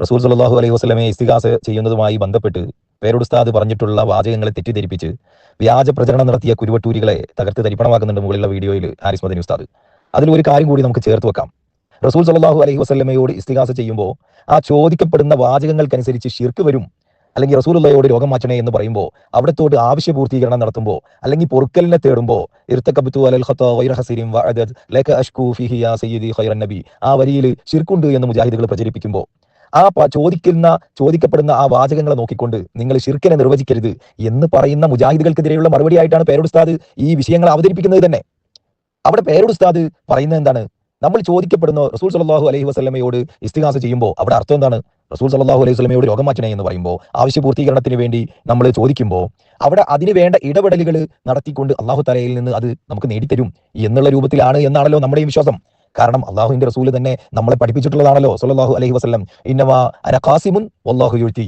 റസൂൽ സല്ലല്ലാഹു അലൈഹി വസല്ലമയെ ഇസ്തിഗാസ ചെയ്യുന്നതുമായി ബന്ധപ്പെട്ട് പേരുസ്താദ് പറഞ്ഞിട്ടുള്ള വാചകങ്ങളെ തെറ്റിദ്ധരിപ്പിച്ച് വ്യാജ പ്രചരണം നടത്തിയ കുരുവട്ടൂരികളെ തകർത്ത് തരിപ്പണമാക്കുന്നുണ്ട് മുകളിലുള്ള വീഡിയോയിൽ ഹാരിസ് മദനി ഉസ്താദ്. അതിലൊരു കാര്യം കൂടി നമുക്ക് ചേർത്ത് വെക്കാം. റസൂൽ സല്ലല്ലാഹു അലൈഹി വസല്ലമയോട് ഇസ്തിഗാസ ചെയ്യുമ്പോൾ ആ ചോദിക്കപ്പെടുന്ന വാചകങ്ങൾക്കനുസരിച്ച് ശിർക്ക് വരും, അല്ലെങ്കിൽ റസൂലുള്ളാഹിയോട് രോഗം മാറ്റണേ എന്ന് പറയുമ്പോൾ അവിടത്തോട് ആവശ്യ പൂർത്തീകരണം നടത്തുമ്പോൾ അല്ലെങ്കിൽ പൊറുക്കലിനെ തേടുമ്പോൾ ആ വരിയിൽ ശിർക്കുണ്ട് എന്ന് മുജാഹിദുകൾ പ്രചരിപ്പിക്കുമ്പോൾ ആ ചോദിക്കപ്പെടുന്ന ആ വാചകങ്ങളെ നോക്കിക്കൊണ്ട് നിങ്ങൾ ശിർക്കിനെ നിർവചിക്കരുത് എന്ന് പറയുന്ന മുജാഹിദുകൾക്കെതിരെയുള്ള മറുപടി ആയിട്ടാണ് പേരുസ്താദ് ഈ വിഷയങ്ങൾ അവതരിപ്പിക്കുന്നത് തന്നെ. അവിടെ പേരുസ്താദ് പറയുന്നത് എന്താണ്? നമ്മൾ ചോദിക്കപ്പെടുന്ന റസൂൽ സല്ലല്ലാഹു അലൈഹി വസല്ലമയോട് ഇസ്തിഗാസ ചെയ്യുമ്പോൾ അവിടെ അർത്ഥം എന്താണ്? റസൂൽ സല്ലല്ലാഹു അലൈഹി വസല്ലമയോട് രോഗം മാറ്റണേ എന്ന് പറയുമ്പോൾ ആവശ്യ പൂർത്തീകരണത്തിന് വേണ്ടി നമ്മൾ ചോദിക്കുമ്പോൾ അവിടെ അതിന് വേണ്ട ഇടപെടലുകൾ നടത്തിക്കൊണ്ട് അള്ളാഹു തആലയിൽ നിന്ന് അത് നമുക്ക് നേടിത്തരും എന്നുള്ള രൂപത്തിലാണ് എന്നാണല്ലോ നമ്മുടെയും വിശ്വാസം. കാരണം അള്ളാഹുവിന്റെ റസൂൽ തന്നെ നമ്മളെ പഠിപ്പിച്ചിട്ടുള്ളതാണല്ലോ സല്ലല്ലാഹു അലൈഹി വസല്ലം, ഇന്നമാ അന ഖാസിമുൻ വല്ലാഹു യുഅ്തി,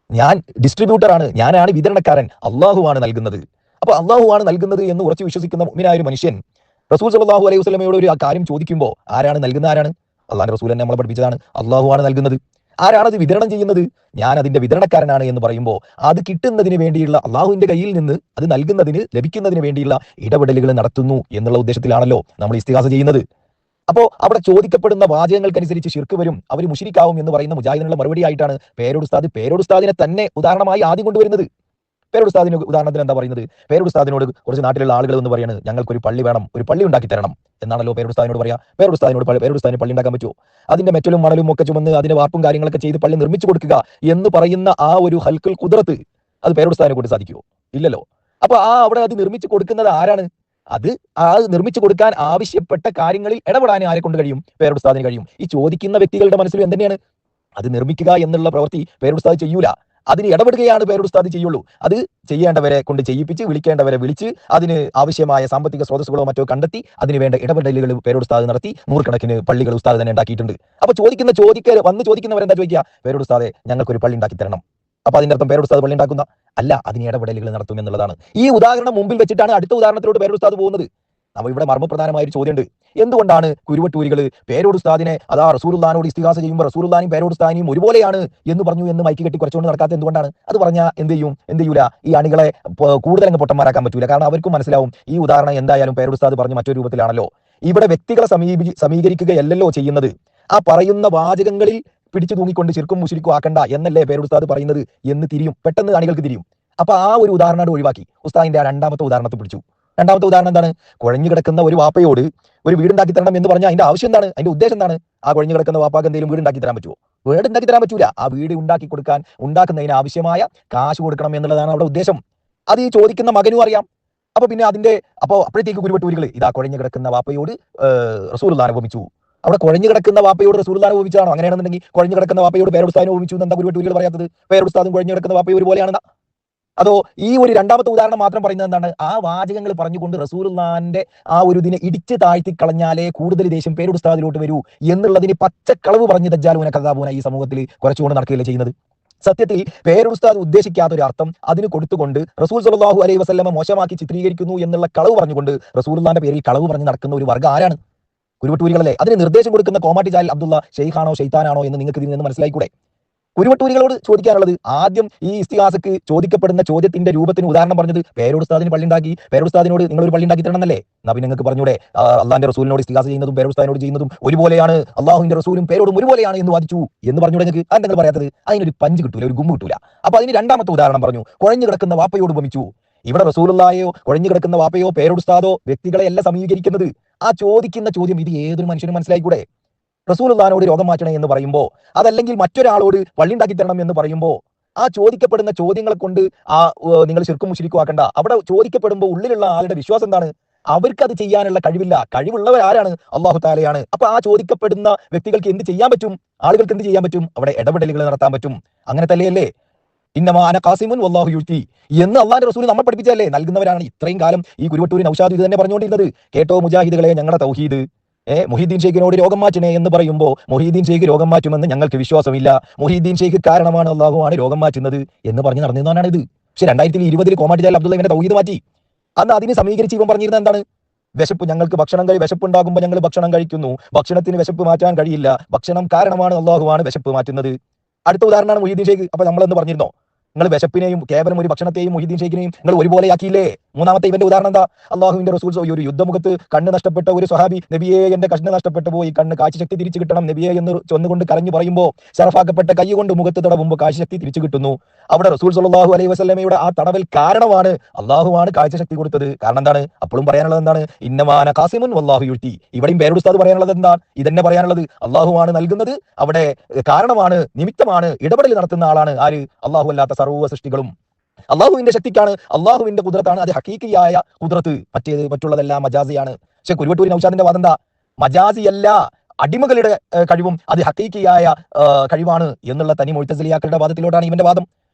ഞാൻ ഡിസ്ട്രിബ്യൂട്ടർ ആണ്, ഞാനാണ് വിതരണക്കാരൻ, അള്ളാഹുവാണ് നൽകുന്നത്. അപ്പൊ അള്ളാഹുവാണ് നൽകുന്നത് എന്ന് ഉറച്ചു വിശ്വസിക്കുന്ന മുഅ്മിനായ ഒരു മനുഷ്യൻ റസൂൽ സല്ലല്ലാഹു അലൈഹി വസല്ലമയോട് ഒരു കാര്യം ചോദിക്കുമ്പോൾ ആരാണ് നൽകുന്നത്? ആരാണ്? അള്ളാഹുവിന്റെ റസൂൽ തന്നെ നമ്മളെ പഠിപ്പിച്ചതാണ്, അള്ളാഹുവാണ് നൽകുന്നത്. ആരാണത് വിതരണം ചെയ്യുന്നത്? ഞാൻ അതിന്റെ വിതരണക്കാരനാണ് എന്ന് പറയുമ്പോൾ അത് കിട്ടുന്നതിന് വേണ്ടിയുള്ള അള്ളാഹുവിന്റെ കയ്യിൽ നിന്ന് അത് നൽകുന്നതിന് ലഭിക്കുന്നതിന് വേണ്ടിയുള്ള ഇടപെടലുകൾ നടത്തുന്നു എന്നുള്ള ഉദ്ദേശത്തിലാണല്ലോ നമ്മൾ ഇസ്തിഗാസ ചെയ്യുന്നത്. അപ്പോ അവിടെ ചോദിക്കപ്പെടുന്ന വാചകങ്ങൾക്കനുസരിച്ച് ശിർക്ക് വരും, അവർ മുശ്രിക്കാവും എന്ന് പറയുന്ന മുജാഹിദിനുള്ള മറുപടി ആയിട്ടാണ് പേരോടുസ്താദിനെ തന്നെ ഉദാഹരണമായി ആദ്യം കൊണ്ടുവരുന്നത്. പേരോടുസ്താദിന് ഉദാഹരണത്തിന് എന്താ പറയുന്നത്? പേരോടുസ്താദിനോട് കുറച്ച് നാട്ടിലുള്ള ആളുകൾ എന്ന് പറയുന്നത് ഞങ്ങൾക്കൊരു പള്ളി വേണം, ഒരു പള്ളി ഉണ്ടാക്കി തരണം എന്നാണല്ലോ പേരോടുസ്താദിനോട് പറയാ. പേരോടുസ്താദിന് പള്ളി ഉണ്ടാക്കാൻ പറ്റുമോ? അതിന്റെ മെറ്റലും മണലും ഒക്കെ ചുമന്ന് അതിന്റെ വാർപ്പും കാര്യങ്ങളൊക്കെ ചെയ്ത് പള്ളി നിർമ്മിച്ചു കൊടുക്കുക എന്ന് പറയുന്ന ആ ഒരു ഹൽക്കുൽ ഖുദ്റത്ത് അത് പേരോടുസ്താദിനെ കൊണ്ട് സാധിക്കുമോ? ഇല്ലല്ലോ. അപ്പൊ അവിടെ അത് നിർമ്മിച്ചു കൊടുക്കുന്നത് ആരാണ്? അത് നിർമ്മിച്ചു കൊടുക്കാൻ ആവശ്യപ്പെട്ട കാര്യങ്ങളിൽ ഇടപെടാൻ ആരെ കൊണ്ട് കഴിയും? പേരോടുസ്താദിന് കഴിയും. ഈ ചോദിക്കുന്ന വ്യക്തികളുടെ മനസ്സിലും എന്തെന്നെയാണ്? അത് നിർമ്മിക്കുക എന്നുള്ള പ്രവൃത്തി പേരോടുസ്താദ് ചെയ്യൂല, അതിന് ഇടപെടുകയാണ് പേരോടുസ്താദ് ചെയ്യുള്ളൂ. അത് ചെയ്യേണ്ടവരെ കൊണ്ട് ചെയ്യിപ്പിച്ച് വിളിക്കേണ്ടവരെ വിളിച്ച് അതിന് ആവശ്യമായ സാമ്പത്തിക സ്രോതസ്സുകളോ മറ്റോ കണ്ടെത്തി അതിന് വേണ്ട ഇടപെടലുകൾ പേരോടുസ്താദ് നടത്തി നൂറുകണക്കിന് പള്ളികൾ ഉസ്താദ് തന്നെ ഉണ്ടാക്കിയിട്ടുണ്ട്. അപ്പൊ ചോദിക്കുന്നവരെന്താ ചോദിക്കുക? പേരോടുസ്താദെ ഞങ്ങൾക്കൊരു പള്ളി ഉണ്ടാക്കി തരണം. അപ്പൊ അതിന്റെ അർത്ഥം പേരോടുസ്താദ് പള്ളി ഉണ്ടാക്കുന്ന അല്ല, അതിന് ഇടപെടലുകൾ നടത്തും എന്നുള്ളതാണ്. ഈ ഉദാഹരണം മുമ്പിൽ വെച്ചിട്ടാണ് അടുത്ത ഉദാഹരണത്തിലോട്ട് പേരോടുസ്താദ് പോകുന്നത്. നമ്മൾ ഇവിടെ മർമ്മപ്രധാനമായ ഒരു ചോദ്യമുണ്ട്. എന്തുകൊണ്ടാണ് കുരുവട്ടൂരികൾ പേരോടുസ്താദിനെ അതാ റസൂലുള്ളാഹിനോട് ഇസ്തിഗാസ ചെയ്യുമ്പോൾ റസൂലുള്ളാഹിയും പേരോടുസ്താദിനെയും ഒരുപോലെയാണ് എന്ന് പറഞ്ഞു എന്ന് മൈക്ക് കെട്ടി കുറച്ചുകൊണ്ട് നടക്കാത്ത എന്തുകൊണ്ടാണ്? അത് പറഞ്ഞാൽ എന്ത് ചെയ്യൂല? ഈ അണികളെ കൂടുതൽ അങ്ങ് പൊട്ടന്മാരാക്കാൻ പറ്റൂല. കാരണം അവർക്കും മനസ്സിലാവും ഈ ഉദാഹരണം എന്തായാലും പേരോടുസ്താദ് പറഞ്ഞ മറ്റൊരു രൂപത്തിലാണല്ലോ. ഇവിടെ വ്യക്തികളെ സമീകരിക്കുകയല്ലല്ലോ ചെയ്യുന്നത്. ആ പറയുന്ന വാചകങ്ങളിൽ പിടിച്ചു തൂങ്ങിക്കൊണ്ട് ശിർക്കും മുശ്രിക്കും ആക്കണ്ട എന്നല്ലേ പേരോടുസ്താദ് പറയുന്നത് എന്ന് തിരിയും, പെട്ടെന്ന് അണികൾക്ക് തിരിയും. അപ്പൊ ആ ഒരു ഉദാഹരണം ഒഴിവാക്കി ഉസ്താദിന്റെ ആ രണ്ടാമത്തെ ഉദാഹരണത്തെ പിടിച്ചു. രണ്ടാമത്തെ ഉദാഹരണം എന്താണ്? കുഴഞ്ഞു കിടക്കുന്ന ഒരു വാപ്പയോട് ഒരു വീടുണ്ടാക്കി തരണം എന്ന് പറഞ്ഞാൽ അതിന്റെ ആവശ്യം എന്താണ്? അതിന്റെ ഉദ്ദേശം എന്താണ്? ആ കുഴഞ്ഞു കിടക്കുന്ന വാപ്പാക്ക് എന്തെങ്കിലും വീടുണ്ടാക്കി തരാൻ പറ്റുമോ? വീടുണ്ടാക്കി തരാൻ പറ്റൂല. ആ വീട് ഉണ്ടാക്കുന്നതിന് ആവശ്യമായ കാശ് കൊടുക്കണം എന്നുള്ളതാണ് അവിടെ ഉദ്ദേശം. അത് ഈ ചോദിക്കുന്ന മകനും അറിയാം. അപ്പൊ പിന്നെ അപ്പോഴത്തേക്ക് കുരുവട്ടൂരികൾ ഇതാ കുഴഞ്ഞു കിടക്കുന്ന വാപ്പയോട് റസൂലുള്ളാഹിനെ ഉപമിച്ചു. അവിടെ കുഴഞ്ഞു കിടക്കുന്ന വാപ്പയോട് റസൂലുള്ളാഹിനെ ഉപമിച്ചാണോ? അങ്ങനെയാണെന്നുണ്ടെങ്കിൽ കുഴഞ്ഞു കിടക്കുന്ന വാപ്പയോട് പേരോടുസ്താദിനെ ഉപമിച്ചു എന്താ കുരുവട്ടൂരികൾ പറയാത്തത്? പേരോടുസ്താദും കുഴഞ്ഞു കിടക്കുന്ന വാപ്പയും ഒരുപോലെയാണെന്നാ? അതോ ഈ ഒരു രണ്ടാമത്തെ ഉദാഹരണം മാത്രം പറയുന്നത് എന്താണ്? ആ വാചകങ്ങൾ പറഞ്ഞുകൊണ്ട് റസൂലുള്ളാഹിന്റെ ആ ഒരു ഇതിനെ ഇടിച്ച് താഴ്ത്തി കളഞ്ഞാലേ കൂടുതൽ ദേഷ്യം പേരോടുസ്താദിലോട്ട് വരൂ എന്നുള്ളതിന് പച്ചക്കളവ് പറഞ്ഞ് ദജ്ജാലൂന കദാബൂന ഈ സമൂഹത്തിൽ കുറച്ചുകൊണ്ട് നടക്കുകയല്ലേ ചെയ്യുന്നത്. സത്യത്തിൽ പേരോടുസ്താദ് ഉദ്ദേശിക്കാത്ത ഒരു അർത്ഥം അതിന് കൊടുത്തുകൊണ്ട് റസൂൽ സല്ലല്ലാഹു അലൈഹി വസല്ലമ മോശമാക്കി ചിത്രീകരിക്കുന്നു എന്നുള്ള കളവ് പറഞ്ഞുകൊണ്ട് റസൂലുള്ളാഹിന്റെ പേരിൽ കളവ് പറഞ്ഞ് നടക്കുന്ന ഒരു വർഗ്ഗം ആരാണ്? കുരുവട്ടൂരികളല്ലേ. അതിന് നിർദ്ദേശം കൊടുക്കുന്ന കോമാട്ടി ചാൽ അബ്ദുള്ള ഷെയ്ഖാണോ ഷെയ്ത്താനാണോ എന്ന് നിങ്ങൾക്ക് ഇതിൽ നിന്ന് മനസ്സിലായിക്കൂടെ? കുരുവട്ടൂരികളോട് ചോദിക്കാനുള്ളത്, ആദ്യം ഈ ഇസ്തിഗാസക്ക് ചോദിക്കപ്പെടുന്ന ചോദ്യത്തിന്റെ രൂപത്തിന് ഉദാഹരണം പറഞ്ഞത് പേരോടുസ്താദിന് പള്ളി ഉണ്ടാക്കി, പേരോടുസ്താദിനോട് നിങ്ങളൊരു പള്ളി ഉണ്ടാക്കി തരണം എന്നല്ലേ? നബി നിങ്ങൾക്ക് പറഞ്ഞൂടെ അള്ളാഹിന്റെ റസൂലിനോട് ഇസ്തിഗാസ ചെയ്യുന്നതും പേരോടുസ്താദിനോട് ചെയ്യുന്നതും ഒരുപോലെയാണ്, അള്ളാഹുവിന്റെ റസൂലും പേരോടും ഒരുപോലെയാണ് എന്ന് വാദിച്ചു എന്ന് പറഞ്ഞൂടെ നിങ്ങൾക്ക്? അത് നിങ്ങൾ പറയാത്തത്? അതിനൊരു പഞ്ച് കിട്ടൂല, ഒരു ഗുമ്മ കിട്ടൂല. അപ്പൊ അതിന് രണ്ടാമത്തെ ഉദാഹരണം പറഞ്ഞു, കുഴഞ്ഞു കിടക്കുന്ന വാപ്പയോട് ഉപമിച്ചു. ഇവിടെ റസൂലുള്ളാഹിയോ കുഴഞ്ഞു കിടക്കുന്ന വാപ്പയോ പേരോടുസ്താദോ വ്യക്തികളെ അല്ല സമീകരിക്കുന്നത്. ആ ചോദിക്കുന്ന ചോദ്യം ഇത് ഏതൊരു മനുഷ്യനും മനസ്സിലായിക്കൂടെ? റസൂലുള്ളാഹിനോട് രോഗം മാറ്റണേ എന്ന് പറയുമ്പോൾ, അതല്ലെങ്കിൽ മറ്റൊരാളോട് പള്ളി ഉണ്ടാക്കി തരണം എന്ന് പറയുമ്പോൾ, ആ ചോദിക്കപ്പെടുന്ന ചോദ്യങ്ങളെ കൊണ്ട് നിങ്ങൾ ശിർക്കും മുശ്രിക്കും ആക്കണ്ട. അവിടെ ചോദിക്കപ്പെടുമ്പോൾ ഉള്ളിലുള്ള ആളുടെ വിശ്വാസം എന്താണ്? അവർക്ക് അത് ചെയ്യാനുള്ള കഴിവില്ല. കഴിവുള്ളവർ ആരാണ്? അല്ലാഹു തആലയാണ്. അപ്പൊ ആ ചോദിക്കപ്പെടുന്ന വ്യക്തികൾക്ക് എന്ത് ചെയ്യാൻ പറ്റും? ആളുകൾക്ക് എന്ത് ചെയ്യാൻ പറ്റും? അവിടെ ഇടപെടലുകൾ നടത്താൻ പറ്റും. അങ്ങനെ തന്നെയല്ലേ ഇന്നമാ അന ഖാസിമുൻ വല്ലാഹു യുഅ്തി എന്ന് അള്ളാഹിന്റെ റസൂൽ നമ്മൾ പഠിപ്പിച്ചല്ലേ? നൽകുന്നവരാണ്. ഇത്രയും കാലം ഈ കുരുവട്ടൂരി നൗഷാദ് ഇത് തന്നെ പറഞ്ഞുകൊണ്ടിരുന്നത്. കേട്ടോ മുജാഹിദുകളെ, ഞങ്ങളുടെ തൗഹീദ് മുഹീദ്ദീൻ ഷെയ്ഖിനോട് രോഗം മാറ്റണേ എന്ന് പറയുമ്പോൾ മുഹീദ്ദീൻ ഷെയ്ഖ് രോഗം മാറ്റുമെന്ന് ഞങ്ങൾക്ക് വിശ്വാസമില്ല, മുഹീദ്ദീൻ ഷെയ്ഖ് കാരണമാണ്, അള്ളാഹുവാണ് രോഗം മാറ്റുന്നത് എന്ന് പറഞ്ഞ് നടന്നതാണ് ഇത്. പക്ഷെ 2020 കോമാട്ടി ചാൽ അബ്ദുള്ള ഇവന്റെ തൗഹീദ് മാറ്റി. അന്ന് അതിന് സമീകരിച്ച് ഇവൻ പറഞ്ഞിരുന്നത് എന്താണ്? വിശപ്പ്, ഞങ്ങൾക്ക് വിശപ്പുണ്ടാകുമ്പോൾ ഞങ്ങൾ ഭക്ഷണം കഴിക്കുന്നു, ഭക്ഷണത്തിന് വിശപ്പ് മാറ്റാൻ കഴിയില്ല, ഭക്ഷണം കാരണമാണ്, അള്ളാഹുവാണ് വിശപ്പ് മാറ്റുന്നത്. അടുത്ത ഉദാഹരണമാണ് മുഹീദ്ദീൻ ഷെയ്ഖ്. അപ്പൊ നമ്മളെന്ന് പറഞ്ഞിരുന്നോ, നിങ്ങൾ വിശപ്പിനെയും കേവലം ഒരു ഭക്ഷണത്തെയും മുഹീദ്ദീൻ ഷെയ്ഖിനെയും നിങ്ങൾ ഒരുപോലെയാക്കിയില്ലേ? മൂന്നാമത്തെ ഇവന്റെ ഉദാഹരണം എന്താ? അള്ളാഹുവിന്റെ റസൂൽ ഒരു യുദ്ധമുഖത്ത് കണ്ണ് നഷ്ടപ്പെട്ട ഒരു സ്വഹാബി, നബിയെ എന്റെ കണ്ണ് നഷ്ടപ്പെട്ടു പോയി, കണ്ണ് കാഴ്ചശക്തി തിരിച്ചു കിട്ടണം നബിയെ എന്ന് ചൊന്നുകൊണ്ട് കരഞ്ഞു പറയുമ്പോൾ ശറഫാക്കപ്പെട്ട കൈ കൊണ്ട് മുഖത്ത് തടവുമ്പോൾ കാഴ്ചശക്തി തിരിച്ചു കിട്ടുന്നു. അവിടെ റസൂൽ സ്വല്ലല്ലാഹു അലൈഹി വസല്ലമയുടെ ആ തടവൽ കാരണമാണ് അള്ളാഹുവാണ് കാഴ്ചശക്തി കൊടുത്തത്. കാരണം എന്താണ്? അപ്പോഴും പറയാനുള്ളത് എന്താണ്? ഇന്നമാന ഖാസിമുൻ വല്ലാഹു യുഴ്ത്തി. ഇവിടെയും പേരുടെ ഉസ്താദ് പറയാനുള്ളത് എന്താണ്? ഇതന്നെ പറയാനുള്ളത്. അള്ളാഹുവാണ് നൽകുന്നത്, അവിടെ കാരണമാണ്, നിമിത്തമാണ്, ഇടപെടൽ നടത്തുന്ന ആളാണ് ആര്? അള്ളാഹു അല്ലാത്ത സർവ്വ സൃഷ്ടികളും. അള്ളാഹുവിന്റെ ശക്തിക്കാണ്, അള്ളാഹുവിന്റെ കുദ്റത്താണ്, അത് ഹഖീഖിയായ കുദ്റത്ത്. മറ്റുള്ളതെല്ലാം മജാസിയാണ്. പക്ഷെ കുരുവട്ടൂരി നൗഷാദിന്റെ വാദം എന്താ? മജാസിയല്ല, അടിമകളുടെ കഴിവും അത് ഹഖീഖിയായ കഴിവാണ് എന്നുള്ള തനി മുഅ്തസിലിയാക്കളുടെ വാദത്തിലോട്ടാണ് ഇവന്റെ വാദം.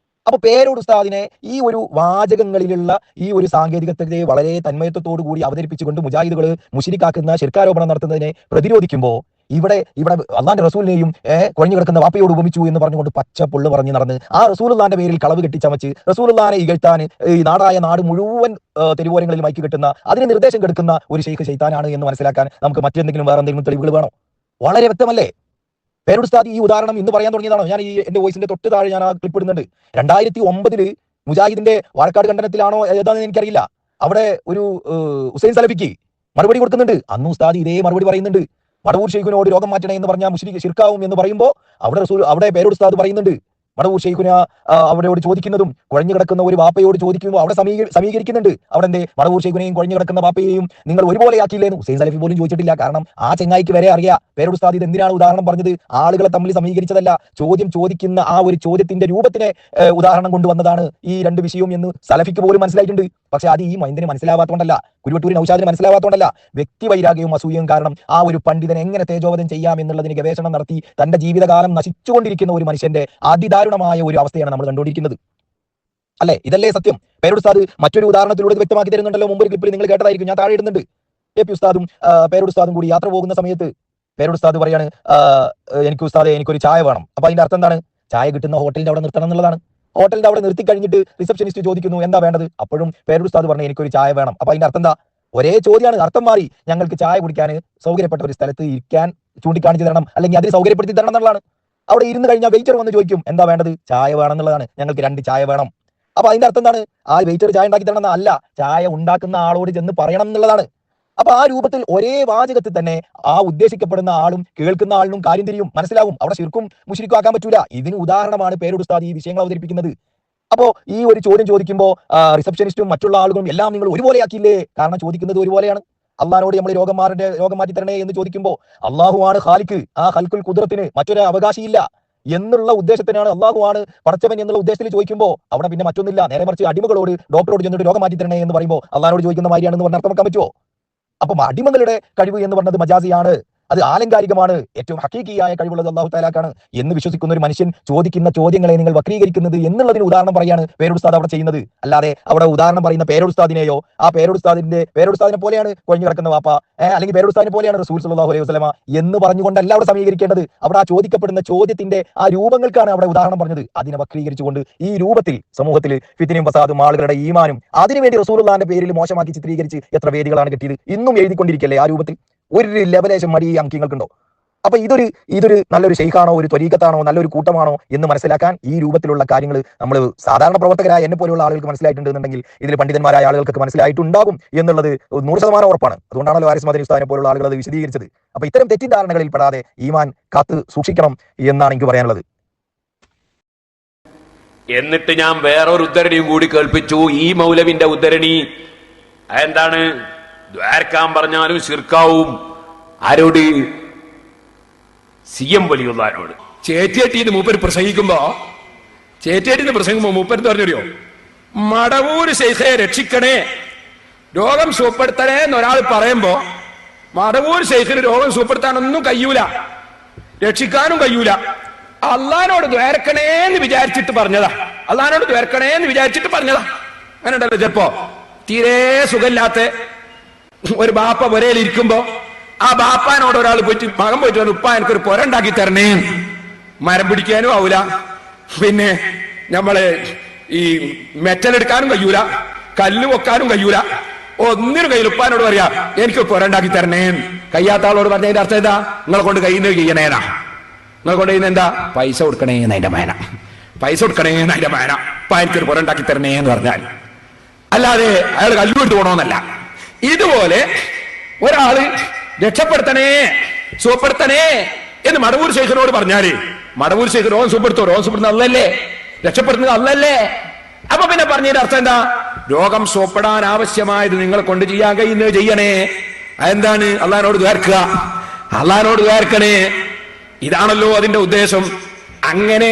അപ്പൊ പേരോട് ഉസ്താദിനെ ഈ ഒരു വാചകങ്ങളിലുള്ള ഈ ഒരു സാങ്കേതികത്തെ വളരെ തന്മയത്വത്തോടു കൂടി അവതരിപ്പിച്ചുകൊണ്ട് മുജാഹിദുകൾ മുശ്രിക്കാക്കുന്ന ശിർക്കാരോപണം നടത്തുന്നതിനെ പ്രതിരോധിക്കുമ്പോൾ ഇവിടെ അള്ളാന്റെ റസൂലിനെയും കുഴഞ്ഞു കിടക്കുന്ന വാപ്പയോട് ഉപമിച്ചു എന്ന് പറഞ്ഞുകൊണ്ട് പച്ച പൊള്ളു പറഞ്ഞു നടന്ന് ആ റസൂലുള്ളാന്റെ പേരിൽ കളവ് കെട്ടിച്ചമച്ച് റസൂലുള്ളാനെ ഇകഴ്ത്താൻ ഈ നാട് മുഴുവൻ തെരുവോരങ്ങളിൽ മൈക്ക് കെട്ടുന്ന, അതിന് നിർദ്ദേശം കെടുക്കുന്ന ഒരു ഷെയ്ഖ് ശൈത്താനാണ് എന്ന് മനസ്സിലാക്കാൻ നമുക്ക് മറ്റെന്തെങ്കിലും വേറെ എന്തെങ്കിലും തെളിവുകൾ വേണോ? വളരെ വ്യക്തമല്ലേ? പേരോട് ഉസ്താദ് ഈ ഉദാഹരണം ഇന്ന് പറയാൻ തുടങ്ങിയതാണോ? ഞാൻ ഈ എന്റെ വോയിസിന്റെ തൊട്ട് താഴെ ഞാൻ ആ ക്ലിപ്പ് ഇടുന്നുണ്ട്. 2009 മുജാഹിദിന്റെ വാഴക്കാട് ഖണ്ഡനത്തിലാണോ ഏതാണെന്ന് എനിക്കറിയില്ല, അവിടെ ഒരു ഹുസൈൻ സലഫിക്ക് മറുപടി കൊടുക്കുന്നുണ്ട്. അന്ന് ഉസ്താദ് ഇതേ മറുപടി പറയുന്നുണ്ട്. മടവൂർ ഷെയ്ഖിനോട് രോഗം മാറ്റണേ എന്ന് പറഞ്ഞാൽ മുശ്രിക് ശിർക്കാവും എന്ന് പറയുമ്പോൾ അവിടെ പേരോട് ഉസ്താദ് പറയുന്നുണ്ട്, മടവൂർ ഷെയ്ഖിന അവരോട് ചോദിക്കുന്നതും കുഴഞ്ഞു കിടക്കുന്ന ഒരു വാപ്പയോട് ചോദിക്കുമ്പോൾ അവിടെ സമീകരിക്കുന്നുണ്ട്. അവിടെ എന്തേ മടവൂർ ഷെയ്ഖിനെയും കുഴഞ്ഞു കിടക്കുന്ന വാപ്പയെയും നിങ്ങൾ ഒരുപോലെയാക്കിയില്ലേന്ന് ഹുസൈൻ സലഫി പോലും ചോദിച്ചിട്ടില്ല. കാരണം ആ ചെങ്ങായിക്ക് വരെ അറിയാം പേരോട് ഉസ്താദ് ഇത് എന്തിനാണ് ഉദാഹരണം പറഞ്ഞത്? ആളുകളെ തമ്മിൽ സമീകരിച്ചതല്ല, ചോദ്യം ചോദിക്കുന്ന ആ ഒരു ചോദ്യത്തിന്റെ രൂപത്തിനെ ഉദാഹരണം കൊണ്ടുവന്നതാണ് ഈ രണ്ട് വിഷയവും എന്ന് സലഫിക്ക് പോലും മനസ്സിലായിട്ടുണ്ട്. പക്ഷെ അത് ഈ മൈന്ദിന് മനസ്സിലാവാത്തോണ്ടല്ല, കുരുവട്ടൂരി നൗഷാദിന് മനസ്സിലാവാത്തോണ്ടല്ല, വ്യക്തി വൈരാഗ്യവും അസൂയയും കാരണം ആ ഒരു പണ്ഡിതനെ എങ്ങനെ തേജോവധം ചെയ്യാം എന്നുള്ളതിന് ഗവേഷണം നടത്തി തന്റെ ജീവിതകാലം നശിച്ചുകൊണ്ടിരിക്കുന്ന ഒരു മനുഷ്യന്റെ അതിദാരുണമായ ഒരു അവസ്ഥയാണ് നമ്മൾ കണ്ടുകൊണ്ടിരിക്കുന്നത്. അല്ലെ? ഇതല്ലേ സത്യം? പേരോട് ഉസ്താദ് മറ്റൊരു ഉദാഹരണത്തിലൂടെ വ്യക്തമാക്കി തരുന്നുണ്ടല്ലോ. മുമ്പൊരു ക്ലിപ്പിൽ നിങ്ങൾ കേട്ടതായിരിക്കും, ഞാൻ താഴെ ഇടുന്നുണ്ട്. എ പി ഉസ്താദും പേരോട് ഉസ്താദും കൂടി യാത്ര പോകുന്ന സമയത്ത് പേരോട് ഉസ്താദ് പറയാണ്, എനിക്കൊരു ചായ വേണം. അപ്പൊ അതിന്റെ അർത്ഥം എന്താണ്? ചായ കിട്ടുന്ന ഹോട്ടലിന്റെ അവിടെ നിർത്തണം എന്നുള്ളതാണ്. ഹോട്ടലിന്റെ അവിടെ നിർത്തി കഴിഞ്ഞിട്ട് റിസപ്ഷനിസ്റ്റ് ചോദിക്കുന്നു എന്താ വേണ്ടത്? അപ്പോഴും പേരോട് ഉസ്താദ് പറഞ്ഞു എനിക്കൊരു ചായ വേണം. അപ്പൊ അതിന്റെ അർത്ഥം എന്താ? ഒരേ ചോദ്യമാണ്, അർത്ഥം മാറി. ഞങ്ങൾക്ക് ചായ കുടിക്കാൻ സൗകര്യപ്പെട്ട ഒരു സ്ഥലത്ത് ഇരിക്കാൻ ചൂണ്ടിക്കാണിച്ചു തരണം, അല്ലെങ്കിൽ അതിന് സൗകര്യപ്പെടുത്തി തരണം എന്നുള്ളതാണ്. അവിടെ ഇരുന്ന് കഴിഞ്ഞാൽ വെയിറ്റർ വന്ന് ചോദിക്കും എന്താ വേണ്ടത്? ചായ വേണം എന്നുള്ളതാണ്. ഞങ്ങൾക്ക് 2 ചായ വേണം. അപ്പൊ അതിന്റെ അർത്ഥം എന്താണ്? ആ വെയിറ്റർ ചായ ഉണ്ടാക്കി തരണം അല്ല, ചായ ഉണ്ടാക്കുന്ന ആളോട് ചെന്ന് പറയണം എന്നുള്ളതാണ്. അപ്പൊ ആ രൂപത്തിൽ ഒരേ വാചകത്തിൽ തന്നെ ആ ഉദ്ദേശിക്കപ്പെടുന്ന ആളും കേൾക്കുന്ന ആളിനും കാര്യം തിരിയും, മനസ്സിലാവും. അവിടെ ശിർക്കും മുശ്രിക്കും ആക്കാൻ പറ്റൂല. ഇതിന് ഉദാഹരണമാണ് പേരോട് ഉസ്താദ് ഈ വിഷയങ്ങൾ അവതരിപ്പിക്കുന്നത്. അപ്പോ ഈ ഒരു ചോദ്യം ചോദിക്കുമ്പോൾ റിസപ്ഷനിസ്റ്റും മറ്റുള്ള ആളുകളും എല്ലാം നിങ്ങൾ ഒരുപോലെയാക്കിയില്ലേ? കാരണം ചോദിക്കുന്നത് ഒരുപോലെയാണ്. അള്ളാഹിനോട് നമ്മൾ രോഗം മാറ്റി തരണേ എന്ന് ചോദിക്കുമ്പോൾ അള്ളാഹുവാണ് ഖാലിഖ്, ആ ഖൽഖുൽ ഖുദ്റത്തിന് മറ്റൊരു അവകാശിയില്ല എന്നുള്ള ഉദ്ദേശത്തിനാണ്, അള്ളാഹുവാണ് പടച്ചവൻ എന്നുള്ള ഉദ്ദേശത്തിൽ ചോദിക്കുമ്പോൾ അവിടെ പിന്നെ മറ്റൊന്നില്ല. നേരെ മറിച്ച് അടിമകളോട് ഡോക്ടറോട് ചെന്നിട്ട് രോഗം മാറ്റി തരണേ എന്ന് പറയുമ്പോൾ അള്ളാഹിനോട് ചോദിക്കുന്ന മാതിരിയാണെന്ന് പറഞ്ഞ് അർത്ഥമാക്കാൻ പറ്റുമോ? അപ്പം അടിമകളുടെ കഴിവ് എന്ന് പറഞ്ഞത് മജാസിയാണ്, അത് ആലങ്കാരികമാണ്. ഏറ്റവും ഹഖീഖിയായ കഴിവുള്ളത് അല്ലാഹു തആലാക്കാണ് എന്ന് വിശ്വസിക്കുന്ന ഒരു മനുഷ്യൻ ചോദിക്കുന്ന ചോദ്യങ്ങളെ നിങ്ങൾ വക്രീകരിക്കുന്നത് എന്നുള്ളതിന് ഉദാഹരണം പറയാണ് പേരോട് ഉസ്താദ് അവിടെ ചെയ്യുന്നത്. അല്ലാതെ അവിടെ ഉദാഹരണം പറയുന്ന പേരോട് ഉസ്താദിനെയോ ആ പേരോട് ഉസ്താദിനെ പോലെയാണ് കൊഴിഞ്ഞു കിടക്കുന്ന വാപ്പ, അല്ലെങ്കിൽ പേരോട് ഉസ്താദിനെ പോലെയാണ് റസൂൽ സല്ലല്ലാഹു അലൈഹി വസല്ലമ എന്ന് പറഞ്ഞുകൊണ്ടല്ല അവിടെ സമീകരിക്കേണ്ടത്. അവിടെ ആ ചോദിക്കപ്പെടുന്ന ചോദ്യത്തിന്റെ ആ രൂപങ്ങൾക്കാണ് അവിടെ ഉദാഹരണം പറഞ്ഞത്. അതിനെ വക്രീകരിച്ചുകൊണ്ട് ഈ രൂപത്തിൽ സമൂഹത്തിൽ ഫിത്നയും ഫസാദും ആളുകളുടെ ഈമാനും അതിനുവേണ്ടി റസൂലുള്ളാഹിന്റെ പേരിൽ മോശമാക്കി ചിത്രീകരിച്ച് എത്ര വേദികളാണ് കിട്ടിയത്? ഇന്നും എഴുതിക്കൊണ്ടിരിക്കല്ലേ ആ രൂപത്തിൽ? ഒരു ലെവലേശം മടി അംഗങ്ങൾക്കുണ്ടോ? അപ്പൊ ഇതൊരു നല്ലൊരു ഷെയ്ഖാണോ, ഒരു ത്വരീഖത്താണോ, നല്ലൊരു കൂട്ടമാണോ എന്ന് മനസ്സിലാക്കാൻ ഈ രൂപത്തിലുള്ള കാര്യങ്ങൾ നമ്മൾ സാധാരണ പ്രവർത്തകരായ എന്നെ പോലെയുള്ള ആളുകൾക്ക് മനസ്സിലായിട്ടുണ്ടെന്നുണ്ടെങ്കിൽ ഇതിൽ പണ്ഡിതന്മാരായ ആളുകൾക്ക് മനസ്സിലായിട്ടുണ്ടാകും എന്നുള്ളത് 100% ഉറപ്പാണ്. അതുകൊണ്ടാണല്ലോ ഹാരിസ് മദനി ഉസ്താദിനെ പോലുള്ള ആളുകൾ അത് വിശദീകരിച്ചത്. അപ്പൊ ഇത്തരം തെറ്റിദ്ധാരണകളിൽ പെടാതെ ഈമാൻ കാത്ത് സൂക്ഷിക്കണം എന്നാണ് എനിക്ക് പറയാനുള്ളത്. എന്നിട്ട് ഞാൻ വേറൊരു ഉദ്ധരണിയും കൂടി കേൾപ്പിച്ചു. ഈ മൗലവിന്റെ ഉദ്ധരണി എന്താണ്? ദ്വാരക്കാൻ പറഞ്ഞാലും ശിർക്കാവും. ആരോട്? CM വലിയുള്ളവരോട്. ചേറ്റിയേട്ടിന്ന് മൂപ്പര് പ്രസംഗിക്കുമ്പോ മൂപ്പര് പറഞ്ഞറിയോ, മടവൂര് ശൈഖയെ രക്ഷിക്കണേ, രോഗം സുഖപ്പെടുത്തണേ എന്നൊരാൾ പറയുമ്പോ മടവൂര് ശൈഖിന് രോഗം സുഖപ്പെടുത്താനൊന്നും കഴിയൂല, രക്ഷിക്കാനും കഴിയൂല. അള്ളഹാനോട് ദ്വാരക്കണേന്ന് വിചാരിച്ചിട്ട് പറഞ്ഞതാ. അങ്ങനെ ഉണ്ടല്ലോ, ചിലപ്പോ തീരെ സുഖമില്ലാത്ത ഒരു ബാപ്പ പുരയിൽ ഇരിക്കുമ്പോ ആ ബാപ്പാനോട് ഒരാൾ പോയിട്ട് മകൻ പോയിട്ട് ഉപ്പ എനിക്കൊരു പുര ഉണ്ടാക്കി തരണേ. മരം പിടിക്കാനും ആവൂല, പിന്നെ നമ്മള് ഈ മെറ്റലെടുക്കാനും കഴിയൂല, കല്ല് പൊക്കാനും കഴിയൂല, ഒന്നിനും കയ്യിൽ. ഉപ്പാനോട് പറയാ എനിക്ക് പുര ഉണ്ടാക്കി തരണേ. കഴിയാത്ത ആളോട് പറഞ്ഞതിന്റെ അർത്ഥം ഇതാ, നിങ്ങളെ കൊണ്ട് കഴിയുന്നത് ചെയ്യണേനാ. നിങ്ങൾ കൊണ്ടുപോയി എന്താ പൈസ കൊടുക്കണേ എന്നതിന്റെ മേന, പൈസ കൊടുക്കണേ എന്നതിന്റെ മേന, അപ്പൊ എനിക്കൊരു പുര ഉണ്ടാക്കി തരണേ എന്ന് പറഞ്ഞാൽ, അല്ലാതെ അയാൾ കല്ലുകൊടുത്ത് പോകണമെന്നല്ല. ഇതുപോലെ ഒരാള് രക്ഷപ്പെടുത്തണേ സുഖപ്പെടുത്തണേ എന്ന് മടവൂർ ശേഖരനോട് പറഞ്ഞാല് മടവൂർ ശേഖർ ഓൻ സുഖപ്പെടുത്തോ? ഓൻ സുഖപ്പെടുന്ന അല്ലല്ലേ, രക്ഷപ്പെടുത്തുന്നത് അല്ലല്ലേ? അപ്പൊ പിന്നെ പറഞ്ഞതിന്റെ അർത്ഥം എന്താ? രോഗം സുഖപ്പെടാൻ ആവശ്യമായത് നിങ്ങളെ കൊണ്ട് ചെയ്യാൻ കഴിയുന്നത് ചെയ്യണേ. അതെന്താണ്? അള്ളാഹിനോട് ദ്വാർക്കുക, അള്ളാഹിനോട് ദ്വാർക്കണേ. ഇതാണല്ലോ അതിന്റെ ഉദ്ദേശം. അങ്ങനെ